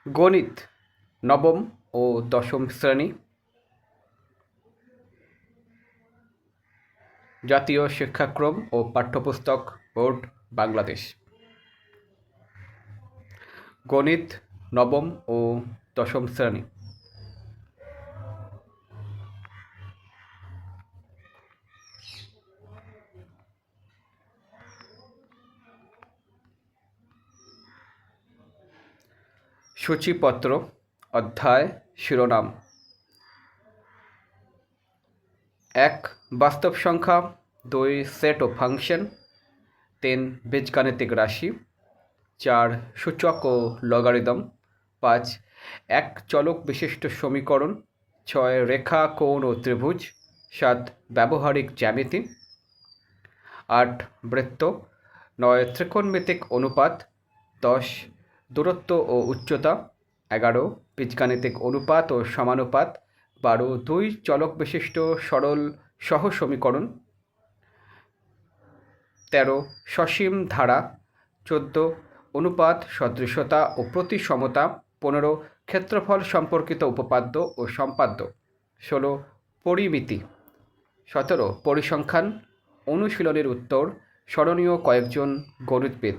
গণিত নবম ও দশম শ্রেণী, জাতীয় শিক্ষাক্রম ও পাঠ্যপুস্তক বোর্ড, বাংলাদেশ। গণিত নবম ও দশম শ্রেণী। সূচিপত্র, অধ্যায়, শিরোনাম: 1. বাস্তব সংখ্যা, 2. সেট ও ফাংশন, 3. বীজগাণিতিক রাশি, 4. সূচক ও লগারিদম, 5. এক চলক বিশিষ্ট সমীকরণ, 6. রেখা, কোণ ও ত্রিভুজ, 7. ব্যবহারিক জ্যামিতি, 8. বৃত্ত, 9. ত্রিকোণমিতিক অনুপাত, 10. দূরত্ব ও উচ্চতা, 11. বীজগাণিতিক অনুপাত ও সমানুপাত, 12. দুই চলক বিশিষ্ট সরল সহ সমীকরণ, 13. সসীম ধারা, 14. অনুপাত সদৃশতা ও প্রতিসমতা, 15. ক্ষেত্রফল সম্পর্কিত উপপাদ্য ও সম্পাদ্য, 16. পরিমিতি, 17. পরিসংখ্যান, অনুশীলনের উত্তর, স্মরণীয় কয়েকজন গণিতবিদ।